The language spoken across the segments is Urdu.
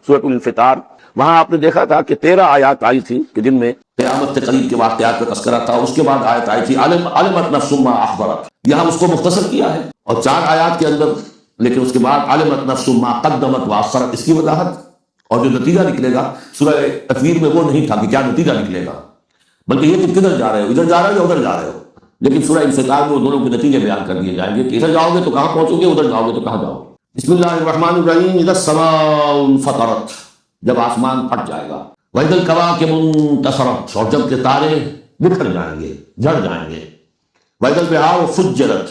سورۃ الانفطار، وہاں آپ نے دیکھا تھا کہ 13 آیات آئی تھی کہ جن میں قیامت کے قریب کے واقعات کا تذکرہ تھا. اس کے بعد آیت آئی تھی علمت نفس ما احضرت، یہاں اس کو مختصر کیا ہے اور 4 آیات کے اندر، لیکن اس کے بعد علمت نفس ما قدمت واخرت، اس کی وضاحت اور جو نتیجہ نکلے گا. سورہ تکویر میں وہ نہیں تھا کہ کیا نتیجہ نکلے گا، بلکہ یہ کہ کدھر جا رہے ہو، ادھر جا رہے ہو یا ادھر جا رہے ہو. لیکن سورہ انفطار میں وہ دونوں کے نتیجے بیان کر دیے جائیں گے کہ ادھر جاؤ گے تو کہاں پہنچو گے، ادھر جاؤ گے تو کہاں جاؤ گے. بسم اللہ الرحمن الرحیم. اذا السماء انفطرت، جب آسمان پھٹ جائے گا. واذا الکواکب انتثرت، اور جب کہ تارے بکھر جائیں گے، جھڑ جائیں گے. واذا البحار فجرت،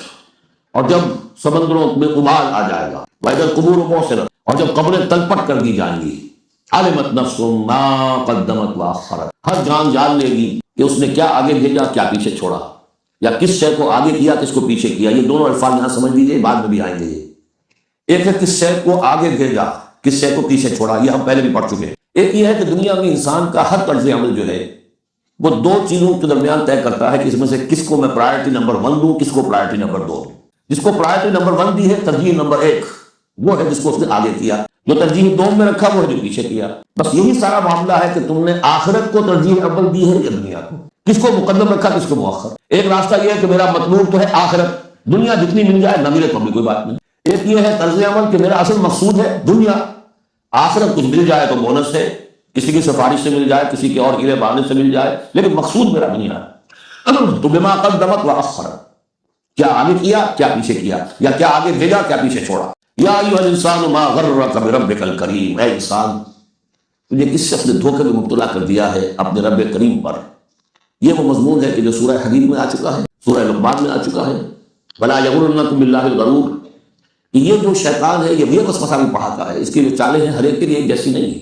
اور جب سمندروں میں ابال آ جائے گا. واذا القبور بعثرت، اور جب قبریں تلپٹ کر دی جائیں گی. علمت نفس ما قدمت واخرت، ہر جان جان لے گی کہ اس نے کیا آگے بھیجا کیا پیچھے چھوڑا، یا کس شے کو آگے کیا کس کو پیچھے کیا. یہ دونوں الفاظ یہاں سمجھ لیجیے، بعد میں بھی آئیں گے. یہ ایک ہے کس شے کو آگے بھیجا، کس شے کو پیچھے چھوڑا، یہ ہم پہلے بھی پڑھ چکے ہیں. ایک یہ ہے کہ دنیا میں انسان کا ہر طرز عمل جو ہے وہ 2 چیزوں کے درمیان طے کرتا ہے کہ اس میں سے کس کو میں پرائرٹی نمبر 1 دوں، کس کو پرائرٹی نمبر 2 دوں. جس کو پرائرٹی نمبر 1 دی ہے، ترجیح نمبر 1، وہ ہے جس کو اس نے آگے کیا. جو ترجیح 2 میں رکھا وہ ہے جو پیچھے کیا. بس یہی سارا معاملہ ہے کہ تم نے آخرت کو ترجیح اول دی ہے یا دنیا کو، کس کو مقدم رکھا کس کو مؤخر. ایک راستہ یہ ہے کہ میرا مطلوب تو ہے آخرت، دنیا جتنی مل جائے نہ ملے تو بھی کوئی بات نہیں. ایک یہ ہے طرز عمل کہ میرا اصل مقصود ہے دنیا، آخرت کچھ مل جائے تو بونس ہے، کسی کی سفارش سے مل جائے، کسی کے اور ہیرے بہانے سے مل جائے، لیکن مقصود میرا دنیا ہے. تو بما قدمت واخرت، کیا آگے کیا کیا پیچھے کیا، یا کیا آگے بھیجا کیا پیچھے چھوڑا. یا ایھا الانسان ما غرک بربک الکریم، اے انسان تجھے کس شخص نے دھوکے میں مبتلا کر دیا ہے اپنے رب کریم پر. یہ وہ مضمون ہے کہ جو سورہ حدید میں آ چکا ہے، سورہ لقمان میں آ چکا ہے. ولا یغرنکم باللہ الغرور، یہ جو شیطان ہے یہ وسوسہ بھی پڑھاتا ہے. اس کی جو چالیں ہیں ہر ایک کے لیے ایک جیسی نہیں ہے.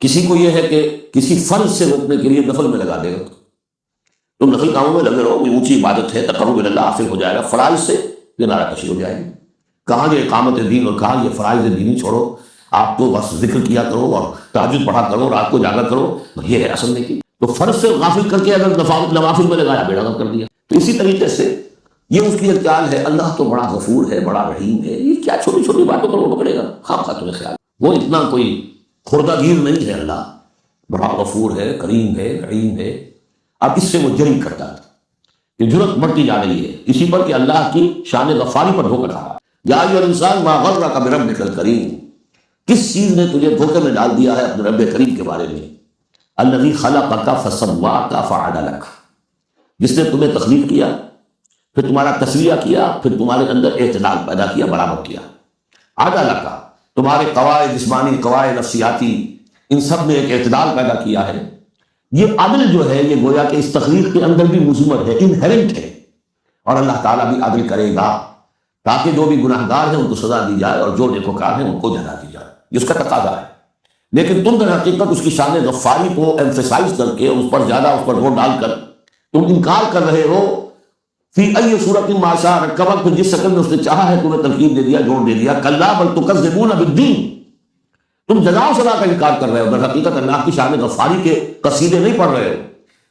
کسی کو یہ ہے کہ کسی فرض سے روکنے کے لیے نفل میں لگا دے گا، تم نفل کاموں میں لگے رہو، یہ اونچی عبادت ہے، تقرب اللہ حاصل ہو جائے گا. فرائض سے کنارہ کشی ہو جائے گی. کہاں یہ اقامت دین اور کہاں یہ فرائض دینی چھوڑو، آپ تو بس ذکر کیا کرو اور تہجد پڑھا کرو، رات کو جاگا کرو، یہ ہے اصل نہیں کی. تو فرض سے غافل کر کے اگر نوافل میں لگایا بیڑا غرق کر دیا. تو اسی طریقے سے یہ اس کی ایک چال ہے. اللہ تو بڑا غفور ہے، بڑا رحیم ہے، یہ کیا چھوٹی چھوٹی باتوں پر وہ پکڑے گا. خواہ تمہیں خیال وہ اتنا کوئی خوردہ گیر نہیں ہے. اللہ بڑا غفور ہے، کریم ہے، رحیم ہے. اب اس سے وہ جری کرتا ہے کہ جرت بڑھتی جا رہی ہے اسی پر کہ اللہ کی شان غفاری پر دھوکہ کھا رہا ہے. یا ایھا الانسان ما غرک بربک الکریم، کس چیز نے تجھے دھوکے میں ڈال دیا ہے اپنے رب کریم کے بارے میں. الذی خلقک فسواک فعدلک، جس نے تمہیں تخلیق کیا، پھر تمہارا تسویہ کیا، پھر تمہارے اندر اعتدال پیدا کیا، برابر کیا. عدلک، تمہارے قواعد جسمانی، قواعد نفسیاتی، ان سب میں ایک اعتدال پیدا کیا ہے. یہ عدل جو ہے یہ گویا کہ اس تخلیق کے اندر بھی مضمر ہے، انہیرنٹ ہے. اور اللہ تعالیٰ بھی عدل کرے گا تاکہ جو بھی گناہگار ہیں ان کو سزا دی جائے اور جو نیکوکار ہیں ان کو جزا دی جائے. یہ اس کا تقاضا ہے. لیکن تم در حقیقت اس کی شان غفاری کو ایمفیسائز کر کے اس پر زیادہ اس پر زور ڈال کر تم انکار کر رہے ہو. فی ای صورت ما شاء رکبک، پھر جس شکل میں اس نے چاہا ہے تمہیں ترکیب دے دیا، جوڑ دے دیا. کلا بل تکذبون بالدین، تم جزا و سزا کا انکار کر رہے ہو. در حقیقت اللہ کی شان غفاری کے قصیدے نہیں پڑھ رہے ہو،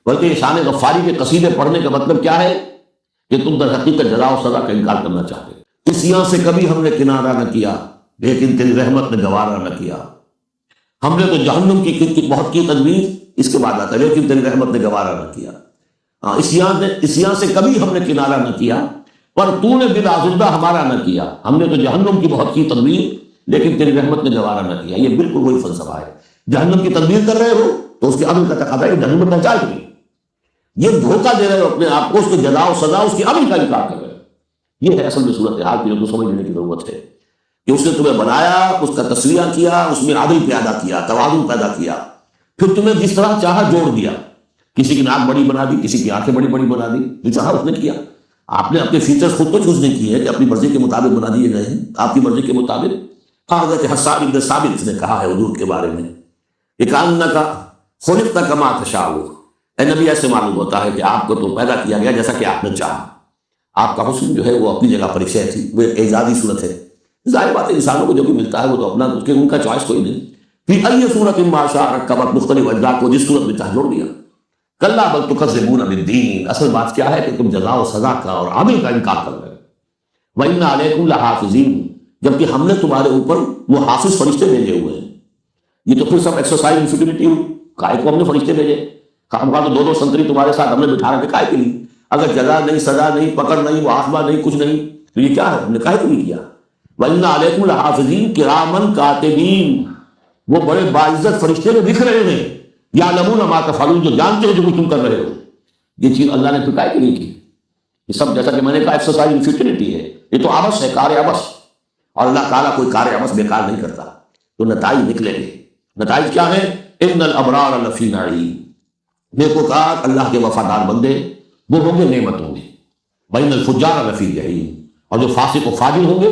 بلکہ یہ شان غفاری کے قصیدے پڑھنے کا مطلب کیا ہے کہ تم در حقیقت جزا و سزا کا انکار کرنا چاہتے ہو. اس یہاں سے کبھی ہم نے کنارہ نہ کیا لیکن تیری رحمت نے گوارا نہ کیا. ہم نے تو جہنم کی بہت کی تدبیر، اس کے بعد آتا ہے لیکن تیری رحمت نے گوارا نہ کیا. اس یہاں سے کبھی ہم نے کنارہ نہ کیا پر تو نے بالآزردہ ہمارا نہ کیا. ہم نے تو جہنم کی بہت کی تدبیر لیکن تیری رحمت نے گوارا نہ کیا. یہ بالکل وہی فلسفہ ہے. جہنم کی تدبیر کر رہے ہو تو اس کے عمل کا تقاضا ہے کہ جہنم میں پہنچائے گی. یہ دھوکہ دے رہے ہو اپنے آپ کو، اس کے جزا و سزا اس کی عمل کا انکار کر رہے ہو. یہ ہے اصل میں صورتحال کی جو سمجھ لینے کی ضرورت ہے کہ اس نے تمہیں بنایا، اس کا تسویہ کیا، اس میں عدل پیدا کیا، توازن پیدا کیا، پھر تمہیں جس طرح چاہا جوڑ دیا. کسی کی ناک بڑی بنا دی، کسی کی آنکھیں بڑی بڑی بنا دی، جو چاہا اس نے کیا. آپ نے اپنے فیچرز خود تو چوز نہیں کیے ہیں کہ اپنی مرضی کے مطابق بنا دیے گئے ہیں. آپ کی مرضی کے مطابق حضرت حسان بن ثابت نے کہا ہے حضور کے بارے میں کہ کأنک خلقت کما تشاء، اے نبی ایسے معلوم ہوتا ہے کہ آپ کو تو پیدا کیا گیا جیسا کہ آپ نے چاہا. آپ کا حسن جو ہے وہ اپنی جگہ پر شے تھی، وہ ایک اعزازی صورت ہے. ظاہر بات ہے انسانوں کو جو بھی ملتا ہے وہ تو اپنا ان کا چوائس کوئی نہیں. پھر ای صورت ما شاء رکبت، مختلف اجزاء کو جس صورت میں چاہ جوڑ دیا. کلا بل تکذبون بالدین، اصل بات کیا ہے کہ تم جزا و سزا کا اور عمل کا انکار کر رہے ہو. وَإِنَّ عَلَيْكُمْ لَحَافِظِينَ، جبکہ ہم نے تمہارے اوپر وہ حافظ فرشتے بھیجے ہوئے ہیں. یہ تو پھر سب ایکسرسائز انفیٹیلیٹی ہوئی. کائے کو ہم نے فرشتے بھیجے؟ کام کا تو دو سنتری تمہارے ساتھ ہم نے بٹھا رکھے کائے کے لیے؟ اگر جزا نہیں، سزا نہیں، پکڑ نہیں، مواخذہ نہیں، کچھ نہیں، تو یہ کیا ہے؟ ہم نے کائے کو نہیں کیا. وَإِنَّ عَلَيْكُمْ لَحَافِظِينَ كِرَامًا كَاتِبِينَ، وہ بڑے باعزت فرشتے جو لکھ رہے ہیں، یعلمون ما تفعلون، جو جانتے ہیں جو کچھ تم کر رہے ہو. یہ چیز اللہ نے پھر کائے کے لیے کی؟ یہ سب جیسا کہ میں نے کہا ایکسرسائز ان فیوٹیلٹی ہے. یہ تو عبث ہے، کار عبث. اور اللہ تعالیٰ کوئی کار عبث بیکار نہیں کرتا. تو نتائج نکلیں گے. نتائج کیا ہے؟ ان الابرار لفی نعیم، نیکوکار اللہ کے وفادار بندے وہ ہوں گے نعمتوں میں. بین الفجار لفی جحیم، اور جو فاسق و فاجر ہوں گے،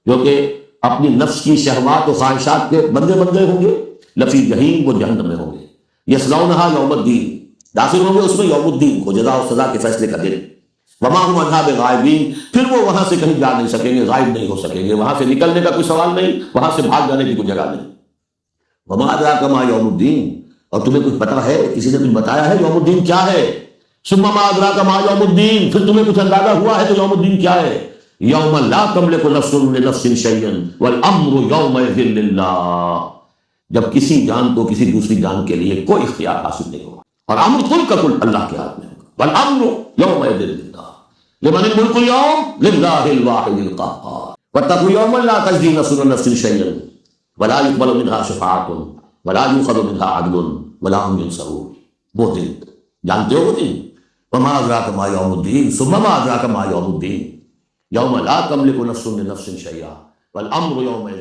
جو کہ اپنی نفس کی شہوات و خواہشات کے بندے ہوں گے، لفی جحیم، وہ جہنم میں ہوں گے. یصلونھا یوم الدین، داخل ہوں گے اس میں یوم الدین کو، جزا و سزا کے فیصلے کا دن. وما هم عنھا بغائبین، پھر وہ وہاں سے کہیں جا نہیں سکیں گے، غائب نہیں ہو سکیں گے. وہاں سے نکلنے کا کوئی سوال نہیں، وہاں سے بھاگ جانے کی کوئی جگہ نہیں. وما ادراک ما یوم الدین، اور تمہیں کچھ پتا ہے، کسی نے کچھ بتایا ہے یوم الدین کیا ہے؟ ثم ما ادراک ما یوم الدین، پھر تمہیں کچھ اندازہ ہوا ہے تو یوم الدین کیا ہے؟ یوم لا تملک نفس لنفس شیئا والامر یومئذ للہ، جب کسی جان کو کسی دوسری جان کے لیے کوئی اختیار حاصل نہیں ہوگا، اور امر کل کا کل اللہ کے ہاتھ میں ہوگا. والامر یومئذ للہ لمن الملک اليوم للہ الواحد القہار. واتقوا یوما لا تجزی نفس عن نفس شیئا ولا يقبل منها شفاعة ولا يؤخذ منها عدل ولا هم ينصرون. وہ دن جانتے ہو وہ دن؟ وما ادراک ما یوم الدین ثم ما ادراک ما یوم الدین یوم لا تملک نفس لنفس شیئا والامر یومئذ